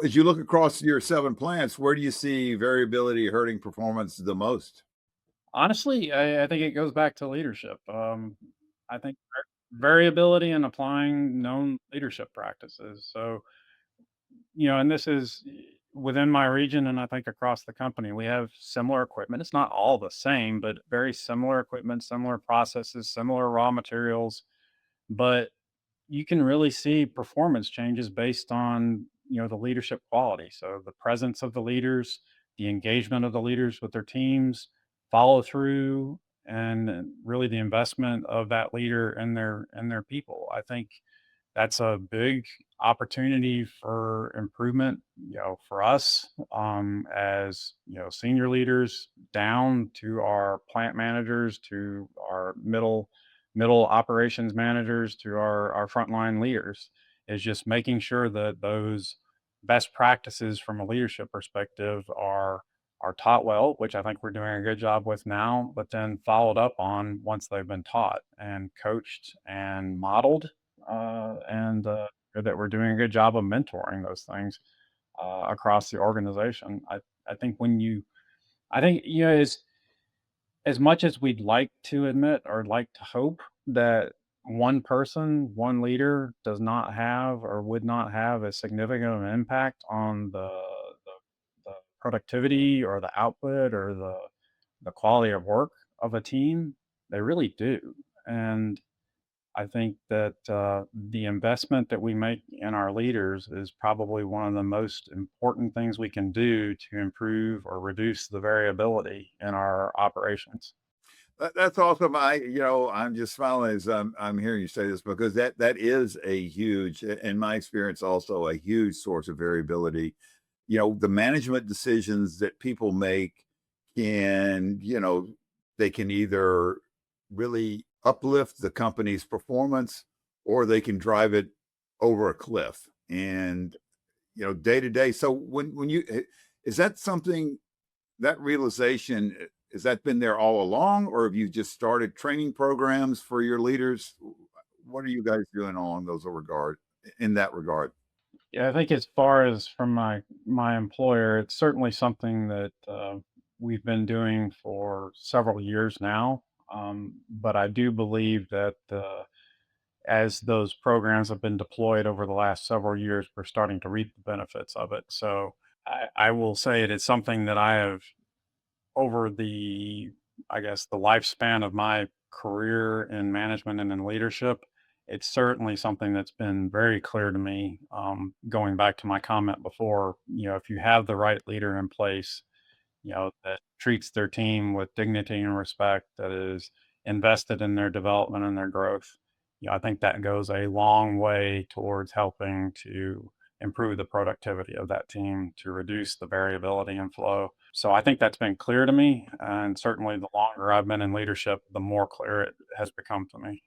As you look across your 7 plants, where do you see variability hurting performance the most? Honestly, I think it goes back to leadership. I think variability in applying known leadership practices. So, and this is within my region, and I think across the company, we have similar equipment. It's not all the same, but very similar equipment, similar processes, similar raw materials. But you can really see performance changes based on the leadership quality, so the presence of the leaders, the engagement of the leaders with their teams, follow through, and really the investment of that leader and their people. I think that's a big opportunity for improvement, for us, as senior leaders down to our plant managers, to our middle operations managers, to our frontline leaders, is just making sure that those best practices from a leadership perspective are taught well, which I think we're doing a good job with now, but then followed up on once they've been taught and coached and modeled, and that we're doing a good job of mentoring those things across the organization. I think as much as we'd like to admit or like to hope that one person, one leader does not have or would not have a significant impact on the, the productivity or the output or the quality of work of a team, they really do. And I think that the investment that we make in our leaders is probably one of the most important things we can do to improve or reduce the variability in our operations. That's awesome. I'm just smiling as I'm hearing you say this because that is a huge, in my experience, also a huge source of variability. The management decisions that people make can, they can either really uplift the company's performance or they can drive it over a cliff. And, day to day. So is that something that realization, has that been there all along, or have you just started training programs for your leaders? What are you guys doing along those regard in that regard? Yeah, I think as far as from my employer, it's certainly something that we've been doing for several years now. But I do believe that as those programs have been deployed over the last several years, we're starting to reap the benefits of it. So I will say it is something that I have over I guess, the lifespan of my career in management and in leadership. It's certainly something that's been very clear to me. Going back to my comment before, if you have the right leader in place, that treats their team with dignity and respect, that is invested in their development and their growth, I think that goes a long way towards helping to improve the productivity of that team, to reduce the variability and flow. So I think that's been clear to me. And certainly the longer I've been in leadership, the more clear it has become to me.